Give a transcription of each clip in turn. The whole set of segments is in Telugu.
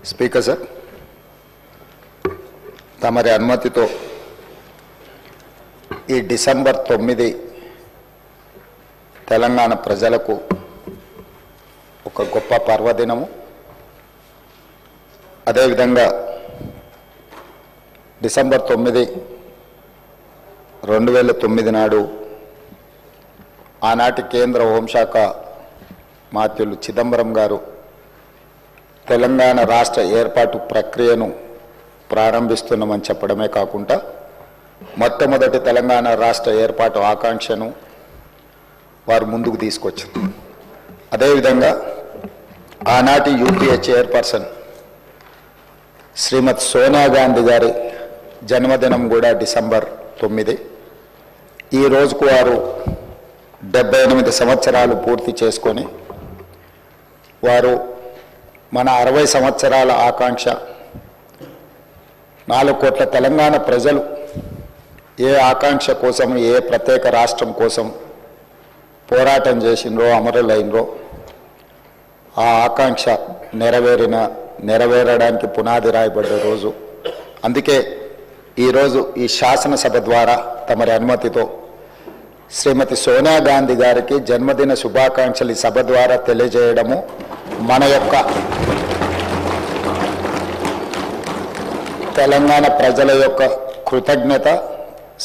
స్పీకర్ సార్, తమరి అనుమతితో ఈ డిసెంబర్ 9 తెలంగాణ ప్రజలకు ఒక గొప్ప పర్వదినము. అదేవిధంగా డిసెంబర్ 9, 2009 నాడు ఆనాటి కేంద్ర హోంశాఖ మాత్యులు చిదంబరం గారు తెలంగాణ రాష్ట్ర ఏర్పాటు ప్రక్రియను ప్రారంభిస్తున్నామని చెప్పడమే కాకుండా మొట్టమొదటి తెలంగాణ రాష్ట్ర ఏర్పాటు ఆకాంక్షను వారు ముందుకు తీసుకొచ్చారు. అదేవిధంగా ఆనాటి యూపీఏ చైర్పర్సన్ శ్రీమతి సోనియా గాంధీ గారి జన్మదినం కూడా డిసెంబర్ 9. ఈ రోజుకు వారు 78 సంవత్సరాలు పూర్తి చేసుకొని వారు మన 60 సంవత్సరాల ఆకాంక్ష 4 కోట్ల తెలంగాణ ప్రజలు ఏ ఆకాంక్ష కోసం, ఏ ప్రత్యేక రాష్ట్రం కోసం పోరాటం చేసినరో, అమరులైనరో ఆ ఆకాంక్ష నెరవేరడానికి పునాది రాయబడ్డ రోజు. అందుకే ఈరోజు ఈ శాసనసభ ద్వారా తమరి అనుమతితో శ్రీమతి సోనియా గాంధీ గారికి జన్మదిన శుభాకాంక్షలు ఈ సభ ద్వారా తెలియజేయడము మన యొక్క తెలంగాణ ప్రజల యొక్క కృతజ్ఞత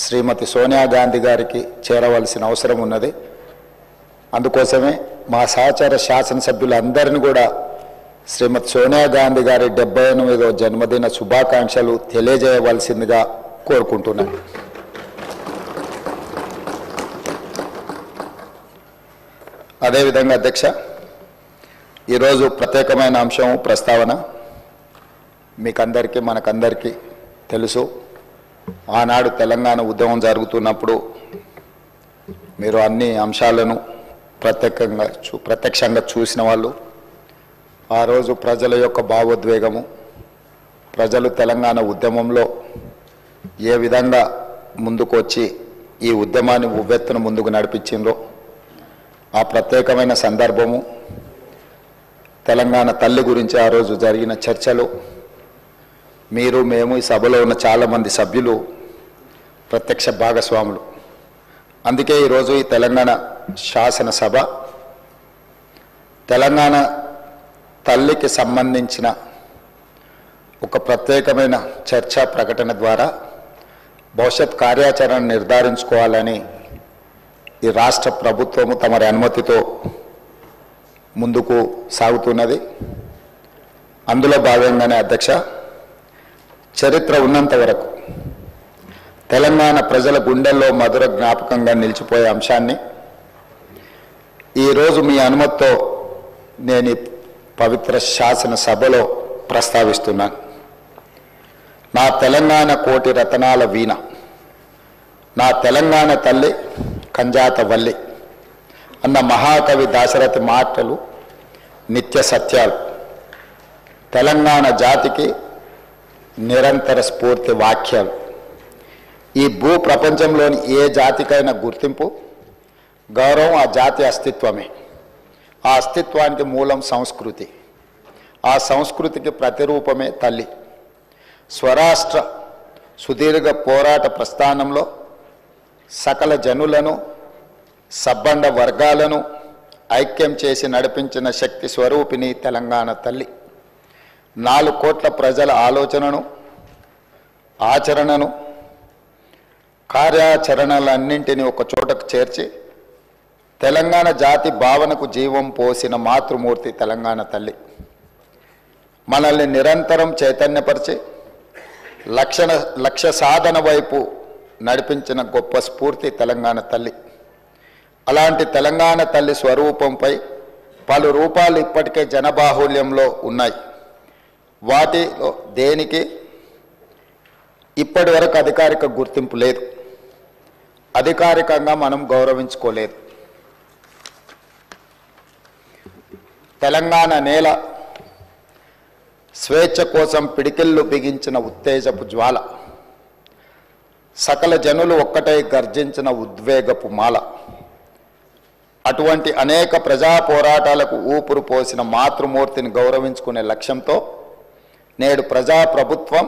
శ్రీమతి సోనియా గాంధీ గారికి చేరవలసిన అవసరం ఉన్నది. అందుకోసమే మా సహచర శాసనసభ్యులందరినీ కూడా శ్రీమతి సోనియా గాంధీ గారి 78వ జన్మదిన శుభాకాంక్షలు తెలియజేయవలసిందిగా కోరుకుంటున్నాను. అదేవిధంగా అధ్యక్ష, ఈరోజు ప్రత్యేకమైన అంశం ప్రస్తావన మీకందరికీ మనకందరికీ తెలుసు. ఆనాడు తెలంగాణ ఉద్యమం జరుగుతున్నప్పుడు మీరు అన్ని అంశాలను ప్రత్యక్షంగా చూసిన వాళ్ళు. ఆ రోజు ప్రజల యొక్క భావోద్వేగము, ప్రజలు తెలంగాణ ఉద్యమంలో ఏ విధంగా ముందుకు వచ్చి ఈ ఉద్యమాన్ని ఉవ్వెత్తున ముందుకు నడిపించిండ్రో ఆ ప్రత్యేకమైన సందర్భము, తెలంగాణ తల్లి గురించి ఆ రోజు జరిగిన చర్చలు, మీరు మేము ఈ సభలో ఉన్న చాలామంది సభ్యులు ప్రత్యక్ష భాగస్వాములు. అందుకే ఈరోజు ఈ తెలంగాణ శాసనసభ తెలంగాణ తల్లికి సంబంధించిన ఒక ప్రత్యేకమైన చర్చా ప్రకటన ద్వారా భవిష్యత్ కార్యాచరణ నిర్ధారించుకోవాలని ఈ రాష్ట్ర ప్రభుత్వము తమరి అనుమతితో ముందుకు సాగుతున్నది. అందులో భాగంగానే అధ్యక్ష, చరిత్ర ఉన్నంత వరకు తెలంగాణ ప్రజల గుండెల్లో మధుర జ్ఞాపకంగా నిలిచిపోయే అంశాన్ని ఈరోజు మీ అనుమతితో నేను ఈ పవిత్ర శాసనసభలో ప్రస్తావిస్తున్నాను. నా తెలంగాణ కోటి రతనాల వీణ, నా తెలంగాణ తల్లి కంజాత వల్లి అన్న మహాకవి దాశరథి మాటలు నిత్య సత్యాలు, తెలంగాణ జాతికి నిరంతర స్ఫూర్తి వాక్యాలు. ఈ భూ ప్రపంచంలోని ఏ జాతికైనా గుర్తింపు, గౌరవం ఆ జాతి అస్తిత్వమే. ఆ అస్తిత్వానికి మూలం సంస్కృతి, ఆ సంస్కృతికి ప్రతిరూపమే తల్లి. స్వరాష్ట్ర సుదీర్ఘ పోరాట ప్రస్థానంలో సకల జనులను, సబ్బండ వర్గాలను ఐక్యం చేసి నడిపించిన శక్తి స్వరూపిణి తెలంగాణ తల్లి. 4 కోట్ల ప్రజల ఆలోచనను, ఆచరణను, కార్యాచరణలన్నింటినీ ఒక చోటకు చేర్చి తెలంగాణ జాతి భావనకు జీవం పోసిన మాతృమూర్తి తెలంగాణ తల్లి. మనల్ని నిరంతరం చైతన్యపరిచి లక్ష్య సాధన వైపు నడిపించిన గొప్ప స్ఫూర్తి తెలంగాణ తల్లి. అలాంటి తెలంగాణ తల్లి స్వరూపంపై పలు రూపాలు ఇప్పటికే జనబాహుల్యంలో ఉన్నాయి. వాటిలో దేనికి ఇప్పటి వరకు అధికారిక గుర్తింపు లేదు, అధికారికంగా మనం గౌరవించుకోలేదు. తెలంగాణ నేల స్వేచ్ఛ కోసం పిడికిళ్ళు బిగించిన ఉత్తేజపు జ్వాల, సకల జనులు ఒక్కటై గర్జించిన ఉద్వేగపు మాల. అటువంటి అనేక ప్రజా పోరాటాలకు ఊపిరి పోసిన మాతృమూర్తిని గౌరవించుకునే లక్ష్యంతో నేడు ప్రజాప్రభుత్వం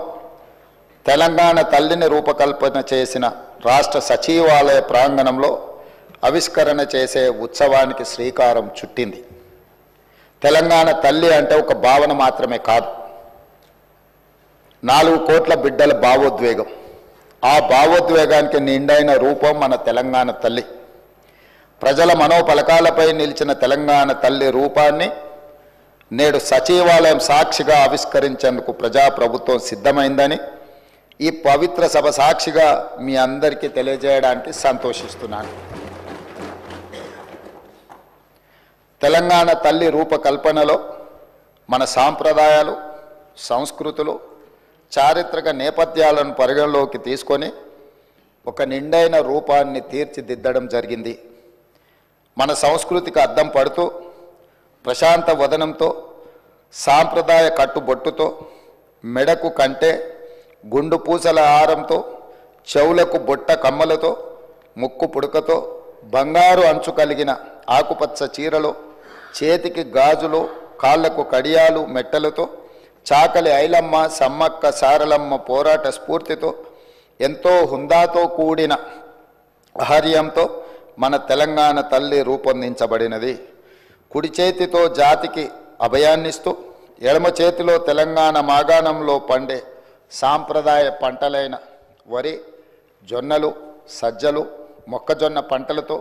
తెలంగాణ తల్లిని రూపకల్పన చేసిన రాష్ట్ర సచివాలయ ప్రాంగణంలో ఆవిష్కరణ చేసే ఉత్సవానికి శ్రీకారం చుట్టింది. తెలంగాణ తల్లి అంటే ఒక భావన మాత్రమే కాదు, 4 కోట్ల బిడ్డల భావోద్వేగం. ఆ భావోద్వేగానికి నిండైన రూపం మన తెలంగాణ తల్లి. ప్రజల మనోపలకాలపై నిలిచిన తెలంగాణ తల్లి రూపాన్ని నేడు సచివాలయం సాక్షిగా ఆవిష్కరించేందుకు ప్రజాప్రభుత్వం సిద్ధమైందని ఈ పవిత్ర సభ సాక్షిగా మీ అందరికీ తెలియజేయడానికి సంతోషిస్తున్నాను. తెలంగాణ తల్లి రూపకల్పనలో మన సాంప్రదాయాలు, సంస్కృతులు, చారిత్రక నేపథ్యాలను పరిగణలోకి తీసుకొని ఒక నిండైన రూపాన్ని తీర్చిదిద్దడం జరిగింది. మన సంస్కృతికి అద్దం పడుతూ ప్రశాంత వదనంతో, సాంప్రదాయ కట్టుబొట్టుతో, మెడకు కంటే గుండు పూసల హారంతో, చెవులకు బొట్ట కమ్మలతో, ముక్కు పుడకతో, బంగారు అంచు కలిగిన ఆకుపచ్చ చీరలో, చేతికి గాజులు, కాళ్లకు కడియాలు మెట్టలతో, చాకలి ఐలమ్మ, సమ్మక్క సారలమ్మ పోరాట స్ఫూర్తితో, ఎంతో హుందాతో కూడిన ఆహార్యంతో మన తెలంగాణ తల్లి రూపొందించబడినది. కుడి చేతితో జాతికి అభయాన్నిస్తూ, ఎడమ చేతిలో తెలంగాణ మాగాణంలో పండే సాంప్రదాయ పంటలైన వరి, జొన్నలు, సజ్జలు, మొక్కజొన్న పంటలతో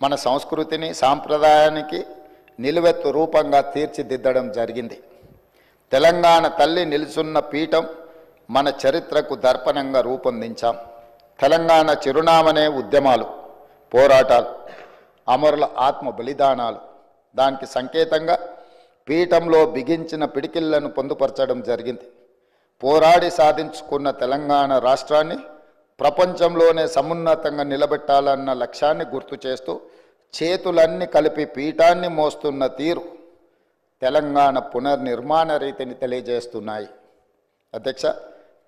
మన సంస్కృతిని, సాంప్రదాయానికి నిలువెత్తు రూపంగా తీర్చిదిద్దడం జరిగింది. తెలంగాణ తల్లి నిలుచున్న పీఠం మన చరిత్రకు దర్పణంగా రూపొందించాం. తెలంగాణ చిరునామనే ఉద్యమాలు, పోరాటాలు, అమరుల ఆత్మ బలిదానాలు. దానికి సంకేతంగా పీఠంలో బిగించిన పిడికిళ్లను పొందుపరచడం జరిగింది. పోరాడి సాధించుకున్న తెలంగాణ రాష్ట్రాన్ని ప్రపంచంలోనే సమున్నతంగా నిలబెట్టాలన్న లక్ష్యాన్ని గుర్తు చేస్తూ చేతులన్నీ కలిపి పీఠాన్ని మోస్తున్న తీరు తెలంగాణ పునర్నిర్మాణ రీతిని తెలియజేస్తున్నాయి. అధ్యక్ష,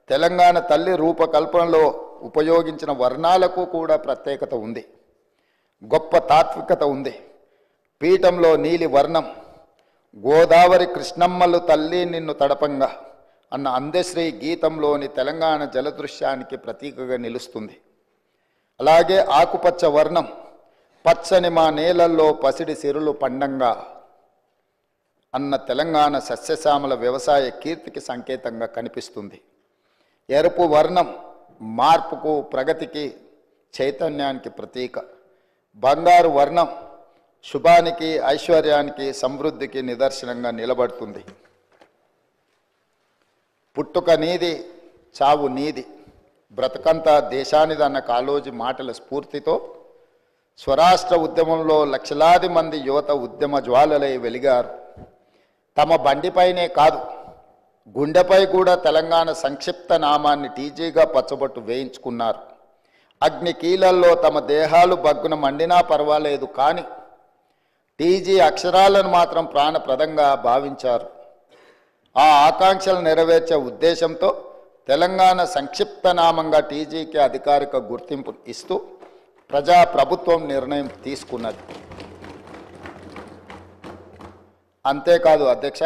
తెలంగాణ తల్లి రూపకల్పనలో ఉపయోగించిన వర్ణాలకు కూడా ప్రత్యేకత ఉంది, గొప్ప తాత్వికత ఉంది. పీఠంలో నీలి వర్ణం గోదావరి కృష్ణమ్మలు తల్లి నిన్ను తడపంగా అన్న అందశ్రీ గీతంలోని తెలంగాణ జలదృశ్యానికి ప్రతీకగా నిలుస్తుంది. అలాగే ఆకుపచ్చ వర్ణం పచ్చని మా నేలల్లో పసిడి సిరులు పండంగా అన్న తెలంగాణ సస్యశ్యామల వ్యవసాయ కీర్తికి సంకేతంగా కనిపిస్తుంది. ఎరుపు వర్ణం మార్పుకు, ప్రగతికి, చైతన్యానికి ప్రతీక. బంగారు వర్ణం శుభానికి, ఐశ్వర్యానికి, సమృద్ధికి నిదర్శనంగా నిలబడుతుంది. పుట్టుక నీది, చావు నీది, బ్రతకంతా దేశానిదన్న కాళోజీ మాటల స్ఫూర్తితో స్వరాష్ట్ర ఉద్యమంలో లక్షలాది మంది యువత ఉద్యమ జ్వాలలై వెలిగారు. తమ బండిపైనే కాదు, గుండెపై కూడా తెలంగాణ సంక్షిప్త నామాన్ని టీజీగా పచ్చబొట్టు వేయించుకున్నారు. అగ్ని కీలల్లో తమ దేహాలు బగ్గున మండినా పర్వాలేదు, కానీ టీజీ అక్షరాలను మాత్రం ప్రాణప్రదంగా భావించారు. ఆ ఆకాంక్షలు నెరవేర్చే ఉద్దేశంతో తెలంగాణ సంక్షిప్త నామంగా టీజీకి అధికారిక గుర్తింపు ఇస్తూ ప్రజాప్రభుత్వం నిర్ణయం తీసుకున్నది. అంతేకాదు అధ్యక్ష,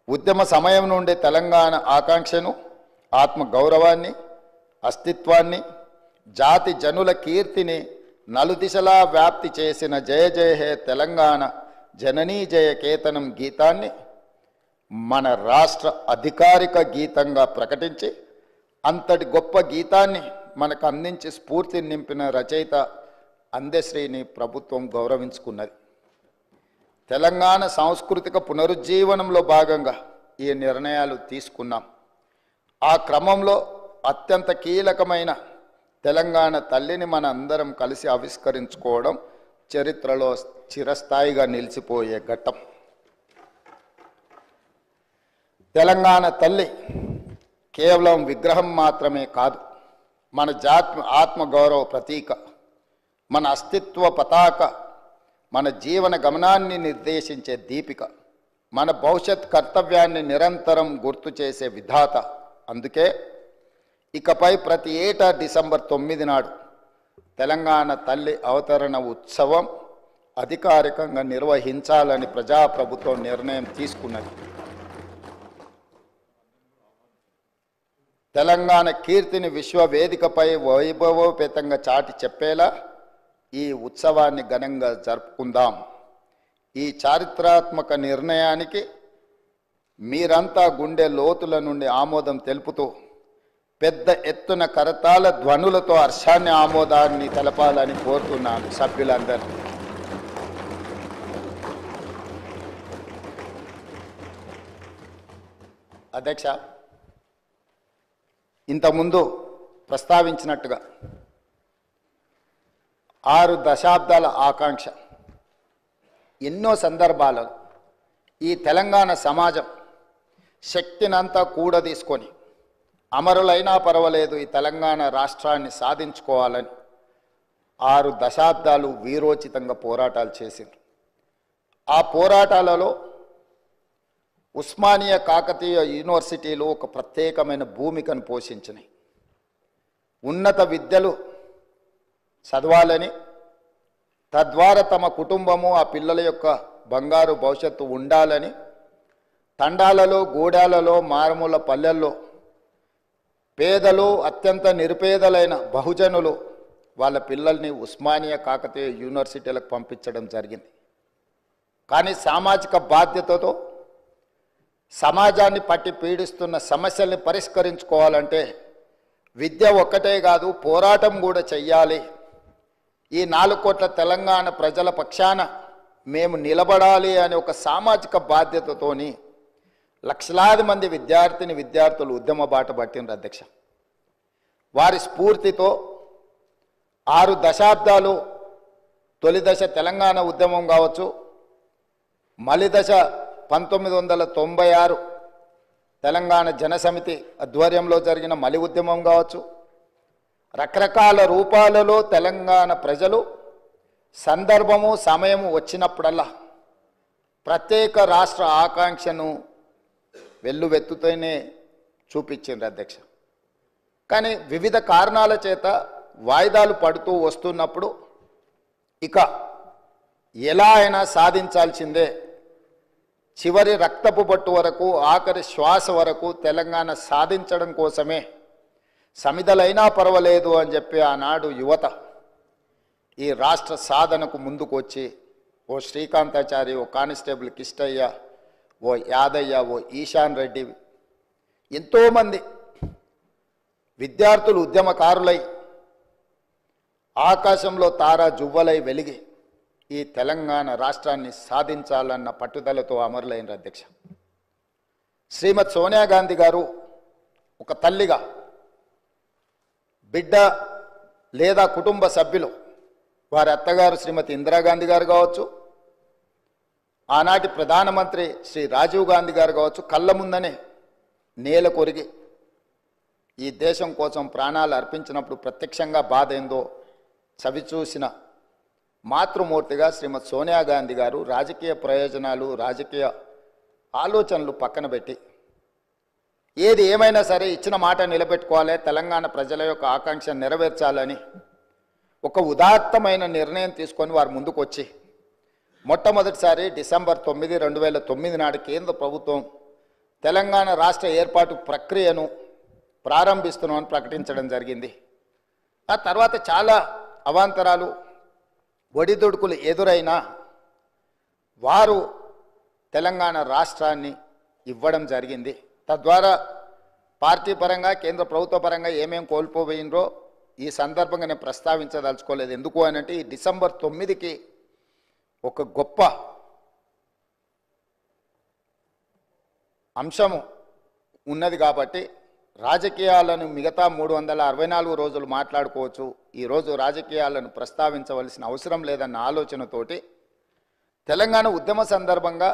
ఉద్యమ సమయం నుండి తెలంగాణ ఆకాంక్షను, ఆత్మగౌరవాన్ని, అస్తిత్వాన్ని, జాతి జనుల కీర్తిని నలుదిశలా వ్యాప్తి చేసిన జయ జయ హే తెలంగాణ జననీ జయ కేతనం గీతాన్ని మన రాష్ట్ర అధికారిక గీతంగా ప్రకటించి అంతటి గొప్ప గీతాన్ని మనకు అందించి స్ఫూర్తిని నింపిన రచయిత అందశ్రీని ప్రభుత్వం గౌరవించుకున్నది. తెలంగాణ సాంస్కృతిక పునరుజ్జీవనంలో భాగంగా ఈ నిర్ణయాలు తీసుకున్నాం. ఆ క్రమంలో అత్యంత కీలకమైన తెలంగాణ తల్లిని మన అందరం కలిసి ఆవిష్కరించుకోవడం చరిత్రలో చిరస్థాయిగా నిలిచిపోయే ఘట్టం. తెలంగాణ తల్లి కేవలం విగ్రహం మాత్రమే కాదు, మన జాతి ఆత్మగౌరవ ప్రతీక, మన అస్తిత్వ పతాక, మన జీవన గమనాన్ని నిర్దేశించే దీపిక, మన భవిష్యత్ కర్తవ్యాన్ని నిరంతరం గుర్తు చేసే విధాత. అందుకే ఇకపై ప్రతి ఏటా డిసెంబర్ 9 నాడు తెలంగాణ తల్లి అవతరణ ఉత్సవం అధికారికంగా నిర్వహించాలని ప్రజాప్రభుత్వం నిర్ణయం తీసుకున్నది. తెలంగాణ కీర్తిని విశ్వవేదికపై వైభవోపేతంగా చాటి చెప్పేలా ఈ ఉత్సవాన్ని ఘనంగా జరుపుకుందాం. ఈ చారిత్రాత్మక నిర్ణయానికి మీరంతా గుండె లోతుల నుండి ఆమోదం తెలుపుతూ పెద్ద ఎత్తున కరతాళ ధ్వనులతో హర్షాన్ని ఆమోదాన్ని తెలపాలని కోరుతున్నాను సభ్యులందరూ. అధ్యక్ష, ఇంతకుముందు ప్రస్తావించినట్టుగా 6 దశాబ్దాల ఆకాంక్ష ఎన్నో సందర్భాలలో ఈ తెలంగాణ సమాజం శక్తినంతా కూడదీసుకొని అమరులైనా పర్వాలేదు ఈ తెలంగాణ రాష్ట్రాన్ని సాధించుకోవాలని 6 దశాబ్దాలు వీరోచితంగా పోరాటాలు చేసింది. ఆ పోరాటాలలో ఉస్మానియా కాకతీయ యూనివర్సిటీలు ఒక ప్రత్యేకమైన భూమికను పోషించినాయి. ఉన్నత విద్యలు చదవాలని, తద్వారా తమ కుటుంబము ఆ పిల్లల యొక్క బంగారు భవిష్యత్తు ఉండాలని తండాలలో, గూడాలలో, మారుమూల పల్లెల్లో పేదలు, అత్యంత నిరుపేదలైన బహుజనులు వాళ్ళ పిల్లల్ని ఉస్మానియా కాకతీయ యూనివర్సిటీలకు పంపించడం జరిగింది. కానీ సామాజిక బాధ్యతతో సమాజాన్ని పట్టి పీడిస్తున్న సమస్యల్ని పరిష్కరించుకోవాలంటే విద్య ఒక్కటే కాదు, పోరాటం కూడా చెయ్యాలి. ఈ 4 కోట్ల తెలంగాణ ప్రజల పక్షాన మేము నిలబడాలి అనే ఒక సామాజిక బాధ్యతతోని లక్షలాది మంది విద్యార్థులు ఉద్యమ బాట పట్టినారు అధ్యక్ష. వారి స్ఫూర్తితో 6 దశాబ్దాలు తొలి దశ తెలంగాణ ఉద్యమం కావచ్చు, మలి దశ 1996 తెలంగాణ జనసమితి ఆధ్వర్యంలో జరిగిన మలి ఉద్యమం కావచ్చు, రకరకాల రూపాలలో తెలంగాణ ప్రజలు సందర్భము సమయము వచ్చినప్పుడల్లా ప్రత్యేక రాష్ట్ర ఆకాంక్షను వెల్లువెత్తుతూనే చూపించింది అధ్యక్ష. కానీ వివిధ కారణాల చేత వాయిదాలు పడుతూ వస్తున్నప్పుడు ఇక ఎలా అయినా సాధించాల్సిందే, చివరి రక్తపు బొట్టు వరకు, ఆఖరి శ్వాస వరకు తెలంగాణ సాధించడం కోసమే సమిధలైనా పర్వాలేదు అని చెప్పి ఆనాడు యువత ఈ రాష్ట్ర సాధనకు ముందుకు వచ్చి ఓ శ్రీకాంతాచారి, ఓ కానిస్టేబుల్ కిష్టయ్య, ఓ యాదయ్య, ఓ ఈశాన్ రెడ్డి, ఎంతోమంది విద్యార్థులు ఉద్యమకారులై ఆకాశంలో తారా జువ్వలై వెలిగి ఈ తెలంగాణ రాష్ట్రాన్ని సాధించాలన్న పట్టుదలతో అమరులైన అధ్యక్ష. శ్రీమతి సోనియా గాంధీ గారు ఒక తల్లిగా బిడ్డ లేదా కుటుంబ సభ్యులు, వారి అత్తగారు శ్రీమతి ఇందిరాగాంధీ గారు కావచ్చు, ఆనాటి ప్రధానమంత్రి శ్రీ రాజీవ్ గాంధీ గారు కావచ్చు, కళ్ళ ముందనే నేల కొరిగి ఈ దేశం కోసం ప్రాణాలు అర్పించినప్పుడు ప్రత్యక్షంగా బాధ ఏందో చవిచూసిన మాతృమూర్తిగా శ్రీమతి సోనియా గాంధీ గారు రాజకీయ ప్రయోజనాలు, రాజకీయ ఆలోచనలు పక్కన పెట్టి ఏది ఏమైనా సరే ఇచ్చిన మాట నిలబెట్టుకోవాలి, తెలంగాణ ప్రజల యొక్క ఆకాంక్ష నెరవేర్చాలని ఒక ఉదాత్తమైన నిర్ణయం తీసుకొని వారు ముందుకు వచ్చి మొట్టమొదటిసారి డిసెంబర్ 9, 2009 నాడు కేంద్ర ప్రభుత్వం తెలంగాణ రాష్ట్ర ఏర్పాటు ప్రక్రియను ప్రారంభిస్తున్నామని ప్రకటించడం జరిగింది. ఆ తర్వాత చాలా అవాంతరాలు, ఒడిదుడుకులు ఎదురైనా వారు తెలంగాణ రాష్ట్రాన్ని ఇవ్వడం జరిగింది. తద్వారా పార్టీ పరంగా, కేంద్ర ప్రభుత్వ పరంగా ఏమేం కోల్పోయిందో ఈ సందర్భంగా నేను ప్రస్తావించదలుచుకోలేదు. ఎందుకు అనంటే ఈ డిసెంబర్ 9కి ఒక గొప్ప అంశము ఉన్నది కాబట్టి రాజకీయాలను మిగతా 364 రోజులు మాట్లాడుకోవచ్చు, ఈరోజు రాజకీయాలను ప్రస్తావించవలసిన అవసరం లేదన్న ఆలోచనతోటి తెలంగాణ ఉద్యమ సందర్భంగా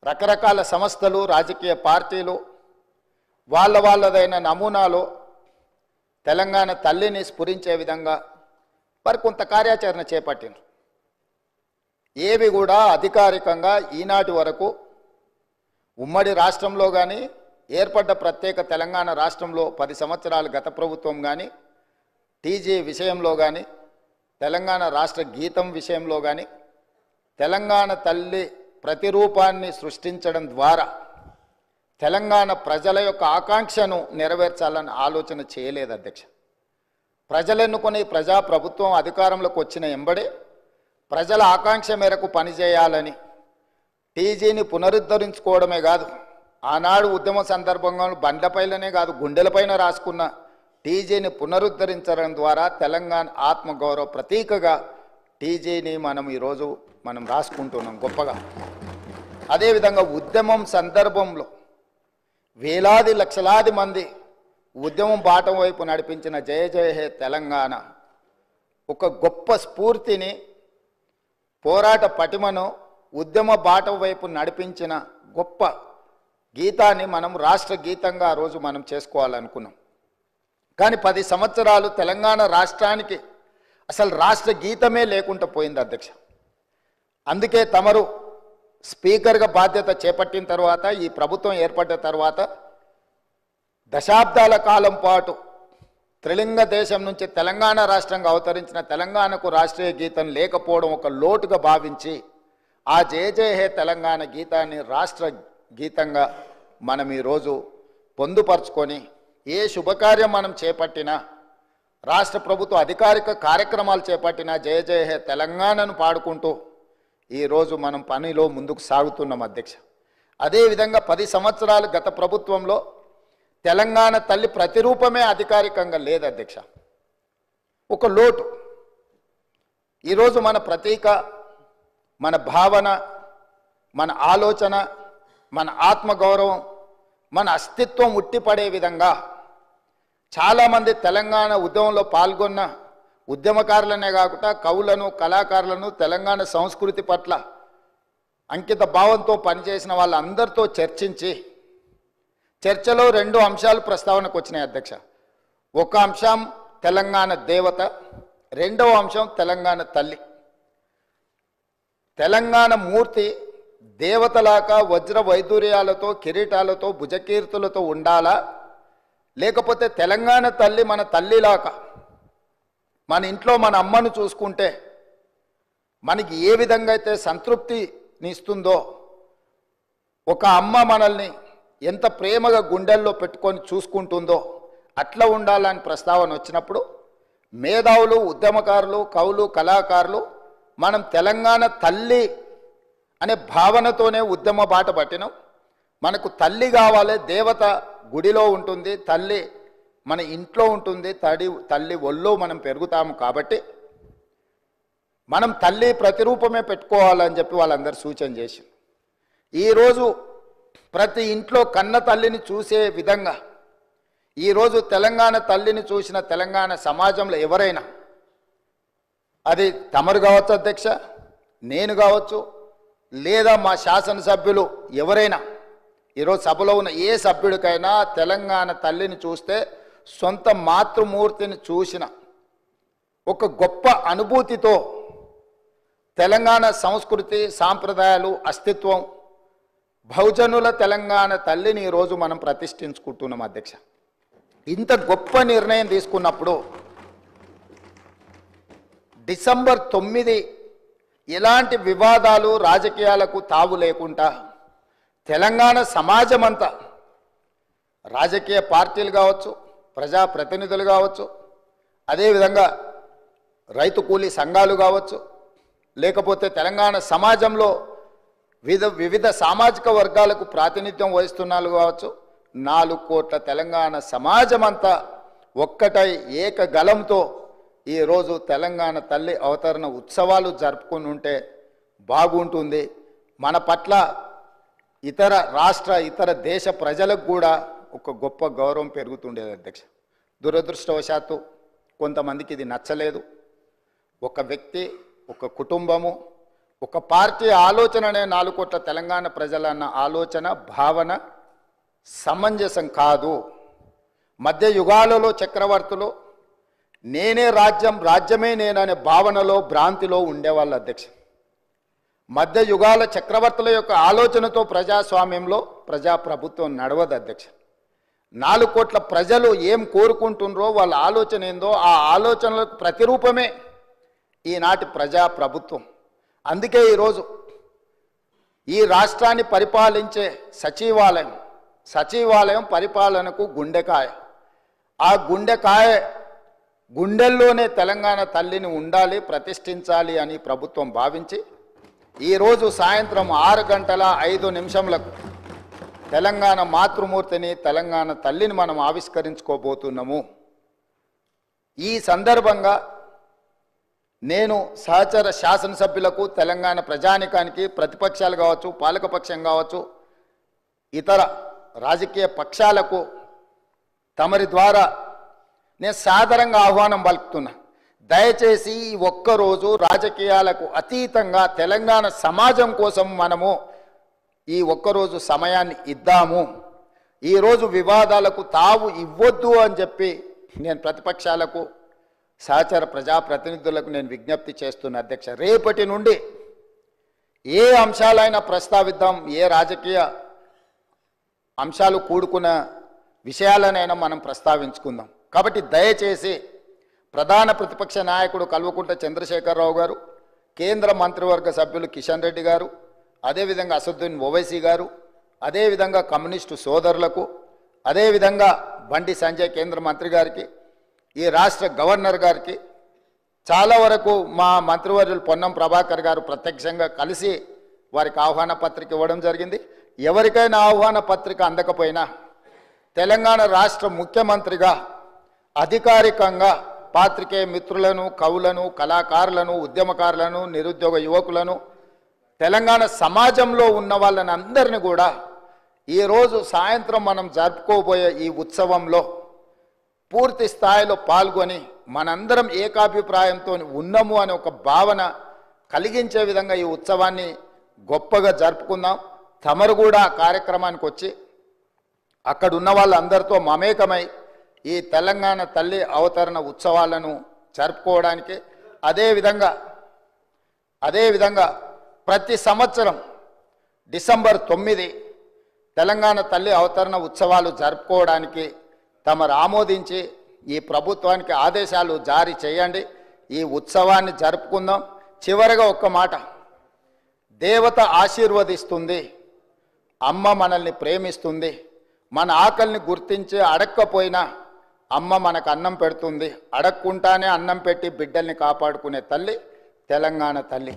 రకరకాల సంస్థలు, రాజకీయ పార్టీలు వాళ్ళదైన నమూనాలో తెలంగాణ తల్లిని స్ఫురించే విధంగా మరి కొంత కార్యాచరణ చేపట్టిండ్రు. ఏవి కూడా అధికారికంగా ఈనాటి వరకు ఉమ్మడి రాష్ట్రంలో కానీ, ఏర్పడ్డ ప్రత్యేక తెలంగాణ రాష్ట్రంలో 10 సంవత్సరాలు గత ప్రభుత్వం కానీ, టీజీ విషయంలో కానీ, తెలంగాణ రాష్ట్ర గీతం విషయంలో కానీ, తెలంగాణ తల్లి ప్రతిరూపాన్ని సృష్టించడం ద్వారా తెలంగాణ ప్రజల యొక్క ఆకాంక్షను నెరవేర్చాలని ఆలోచన చేయలేదు అధ్యక్ష. ప్రజలు ఎన్నుకొని ప్రజాప్రభుత్వం అధికారంలోకి వచ్చిన ఎంబడే ప్రజల ఆకాంక్ష మేరకు పనిచేయాలని టీజీని పునరుద్ధరించుకోవడమే కాదు, ఆనాడు ఉద్యమ సందర్భంగా బండ్లపైననే కాదు గుండెలపైన రాసుకున్న టీజీని పునరుద్ధరించడం ద్వారా తెలంగాణ ఆత్మగౌరవ ప్రతీకగా టీజీని ఈరోజు మనం రాసుకుంటున్నాం గొప్పగా. అదేవిధంగా ఉద్యమం సందర్భంలో వేలాది లక్షలాది మంది ఉద్యమం బాటం వైపు నడిపించిన జయ జయ హే తెలంగాణ ఒక గొప్ప స్ఫూర్తిని, పోరాట పటిమను, ఉద్యమ బాటం వైపు నడిపించిన గొప్ప గీతాన్ని మనం రాష్ట్ర గీతంగా ఆ రోజు మనం చేసుకోవాలనుకున్నాం. కానీ 10 సంవత్సరాలు తెలంగాణ రాష్ట్రానికి అసలు రాష్ట్ర గీతమే లేకుండా పోయింది అధ్యక్ష. అందుకే తమరు స్పీకర్గా బాధ్యత చేపట్టిన తర్వాత, ఈ ప్రభుత్వం ఏర్పడ్డ తర్వాత దశాబ్దాల కాలం పాటు త్రిలింగ దేశం నుంచి తెలంగాణ రాష్ట్రంగా అవతరించిన తెలంగాణకు రాష్ట్రీయ గీతం లేకపోవడం ఒక లోటుగా భావించి ఆ జయ జయ హే తెలంగాణ గీతాన్ని రాష్ట్ర గీతంగా మనం ఈరోజు పొందుపరుచుకొని ఏ శుభకార్యం మనం చేపట్టినా, రాష్ట్ర ప్రభుత్వ అధికారిక కార్యక్రమాలు చేపట్టినా జయ జయ హే తెలంగాణను పాడుకుంటూ ఈరోజు మనం పనిలో ముందుకు సాగుతున్నాం అధ్యక్ష. అదేవిధంగా 10 సంవత్సరాలు గత ప్రభుత్వంలో తెలంగాణ తల్లి ప్రతిరూపమే అధికారికంగా లేదు అధ్యక్ష. ఒక లోటు. ఈరోజు మన ప్రతీక, మన భావన, మన ఆలోచన, మన ఆత్మగౌరవం, మన అస్తిత్వం ఉట్టిపడే విధంగా చాలామంది తెలంగాణ ఉద్యమంలో పాల్గొన్న ఉద్యమకారులనే కాకుండా కవులను, కళాకారులను, తెలంగాణ సంస్కృతి పట్ల అంకిత భావంతో పనిచేసిన వాళ్ళందరితో చర్చించి చర్చలో 2 అంశాలు ప్రస్తావనకు వచ్చినాయి అధ్యక్ష. ఒక అంశం తెలంగాణ దేవత, రెండవ అంశం తెలంగాణ తల్లి. తెలంగాణ మూర్తి దేవతలాగా వజ్ర వైదూర్యాలతో, కిరీటాలతో, భుజకీర్తులతో ఉండాలా, లేకపోతే తెలంగాణ తల్లి మన తల్లిలాగా మన ఇంట్లో మన అమ్మను చూసుకుంటే మనకి ఏ విధంగా అయితే సంతృప్తినిస్తుందో, ఒక అమ్మ మనల్ని ఎంత ప్రేమగా గుండెల్లో పెట్టుకొని చూసుకుంటుందో అట్లా ఉండాలని ప్రస్తావన వచ్చినప్పుడు మేధావులు, ఉద్యమకారులు, కవులు, కళాకారులు మనం తెలంగాణ తల్లి అనే భావనతోనే ఉద్యమ బాట పట్టినాం. మనకు తల్లి కావాలి, దేవత గుడిలో ఉంటుంది, తల్లి మన ఇంట్లో ఉంటుంది, తల్లి ఒళ్ళో మనం పెరుగుతాము. కాబట్టి మనం తల్లి ప్రతిరూపమే పెట్టుకోవాలని చెప్పి వాళ్ళందరూ సూచన చేసి ఈరోజు ప్రతి ఇంట్లో కన్న తల్లిని చూసే విధంగా ఈరోజు తెలంగాణ తల్లిని చూసిన తెలంగాణ సమాజంలో ఎవరైనా, అది తమరు కావచ్చు అధ్యక్ష, నేను కావచ్చు, లేదా మా శాసనసభ్యులు ఎవరైనా, ఈరోజు సభలో ఉన్న ఏ సభ్యుడికైనా తెలంగాణ తల్లిని చూస్తే సొంత మాతృమూర్తిని చూసిన ఒక గొప్ప అనుభూతితో తెలంగాణ సంస్కృతి, సాంప్రదాయాలు, అస్తిత్వం, బహుజనుల తెలంగాణ తల్లిని ఈరోజు మనం ప్రతిష్ఠించుకుంటున్నాం అధ్యక్ష. ఇంత గొప్ప నిర్ణయం తీసుకున్నప్పుడు డిసెంబర్ 9 ఎలాంటి వివాదాలు, రాజకీయాలకు తావు లేకుండా తెలంగాణ సమాజం అంతా, రాజకీయ పార్టీలు కావచ్చు, ప్రజాప్రతినిధులు కావచ్చు, అదేవిధంగా రైతు కూలీ సంఘాలు కావచ్చు, లేకపోతే తెలంగాణ సమాజంలో వివిధ సామాజిక వర్గాలకు ప్రాతినిధ్యం వహిస్తున్నారు కావచ్చు, 4 కోట్ల తెలంగాణ సమాజం అంతా ఒక్కటై ఏకగలంతో ఈరోజు తెలంగాణ తల్లి అవతరణ ఉత్సవాలు జరుపుకుని ఉంటే బాగుంటుంది. మన పట్ల ఇతర రాష్ట్ర, ఇతర దేశ ప్రజలకు కూడా ఒక గొప్ప గౌరవం పెరుగుతుండేది అధ్యక్ష. దురదృష్టవశాత్తు కొంతమందికి ఇది నచ్చలేదు. ఒక వ్యక్తి, ఒక కుటుంబము, ఒక పార్టీ ఆలోచననే 4 కోట్ల తెలంగాణ ప్రజలన్న ఆలోచన, భావన సమంజసం కాదు. మధ్య యుగాలలో చక్రవర్తులు నేనే రాజ్యం, రాజ్యమే నేననే భావనలో, భ్రాంతిలో ఉండేవాళ్ళు అధ్యక్ష. మధ్య యుగాల చక్రవర్తుల యొక్క ఆలోచనతో ప్రజాస్వామ్యంలో ప్రజాప్రభుత్వం నడవదు అధ్యక్ష. 4 కోట్ల ప్రజలు ఏం కోరుకుంటున్నారో, వాళ్ళ ఆలోచన ఏందో, ఆ ఆలోచనలకు ప్రతిరూపమే ఈనాటి ప్రజాప్రభుత్వం. అందుకే ఈరోజు ఈ రాష్ట్రాన్ని పరిపాలించే సచివాలయం, సచివాలయం పరిపాలనకు గుండెకాయ. ఆ గుండెల్లోనే తెలంగాణ తల్లిని ఉండాలి, ప్రతిష్ఠించాలి అని ప్రభుత్వం భావించి ఈరోజు సాయంత్రం 6:05 తెలంగాణ మాతృమూర్తిని, తెలంగాణ తల్లిని మనం ఆవిష్కరించుకోబోతున్నాము. ఈ సందర్భంగా నేను సహచర శాసనసభ్యులకు, తెలంగాణ ప్రజానికానికి, ప్రతిపక్షాలు కావచ్చు, పాలకపక్షం కావచ్చు, ఇతర రాజకీయ పక్షాలకు తమరి ద్వారా నేను సాదరంగా ఆహ్వానం పలుకుతున్నా. దయచేసి ఈ ఒక్కరోజు రాజకీయాలకు అతీతంగా తెలంగాణ సమాజం కోసం మనము ఈ ఒక్కరోజు సమయాన్ని ఇద్దాము. ఈరోజు వివాదాలకు తావు ఇవ్వద్దు అని చెప్పి నేను ప్రతిపక్షాలకు, సహచర ప్రజాప్రతినిధులకు నేను విజ్ఞప్తి చేస్తున్నా. అధ్యక్ష, రేపటి నుండి ఏ అంశాలైనా ప్రస్తావిద్దాం, ఏ రాజకీయ అంశాలు కూడుకున్న విషయాలనైనా మనం ప్రస్తావించుకుందాం. కాబట్టి దయచేసి ప్రధాన ప్రతిపక్ష నాయకుడు కల్వకుంట్ల చంద్రశేఖరరావు గారు, కేంద్ర మంత్రివర్గ సభ్యులు కిషన్ రెడ్డి గారు, అదేవిధంగా అసదుద్దీన్ ఓవైసీ గారు, అదేవిధంగా కమ్యూనిస్టు సోదరులకు, అదేవిధంగా బండి సంజయ్ కేంద్ర మంత్రి గారికి, ఈ రాష్ట్ర గవర్నర్ గారికి, చాలా వరకు మా మంత్రివర్యులు పొన్నం ప్రభాకర్ గారు ప్రత్యక్షంగా కలిసి వారికి ఆహ్వాన పత్రిక ఇవ్వడం జరిగింది. ఎవరికైనా ఆహ్వాన పత్రిక అందకపోయినా తెలంగాణ రాష్ట్ర ముఖ్యమంత్రిగా అధికారికంగా పాత్రికేయ మిత్రులను, కవులను, కళాకారులను, ఉద్యమకారులను, నిరుద్యోగ యువకులను, తెలంగాణ సమాజంలో ఉన్న వాళ్ళని అందరినీ కూడా ఈరోజు సాయంత్రం మనం జరుపుకోబోయే ఈ ఉత్సవంలో పూర్తి స్థాయిలో పాల్గొని మనందరం ఏకాభిప్రాయంతో ఉన్నాము అనే ఒక భావన కలిగించే విధంగా ఈ ఉత్సవాన్ని గొప్పగా జరుపుకుందాం. తమరు కూడా కార్యక్రమానికి వచ్చి అక్కడ ఉన్న వాళ్ళందరితో మమేకమై ఈ తెలంగాణ తల్లి అవతరణ ఉత్సవాలను జరుపుకోవడానికి, అదేవిధంగా ప్రతి సంవత్సరం డిసెంబర్ 9 తెలంగాణ తల్లి అవతరణ ఉత్సవాలు జరుపుకోవడానికి తమరు ఆమోదించి ఈ ప్రభుత్వానికి ఆదేశాలు జారీ చేయండి. ఈ ఉత్సవాన్ని జరుపుకుందాం. చివరిగా ఒక్క మాట, దేవత ఆశీర్వదిస్తుంది, అమ్మ మనల్ని ప్రేమిస్తుంది, మన ఆకలిని గుర్తించి అడక్కపోయినా అమ్మ మనకు అన్నం పెడుతుంది, అడక్కుంటానే అన్నం పెట్టి బిడ్డల్ని కాపాడుకునే తల్లి తెలంగాణ తల్లి.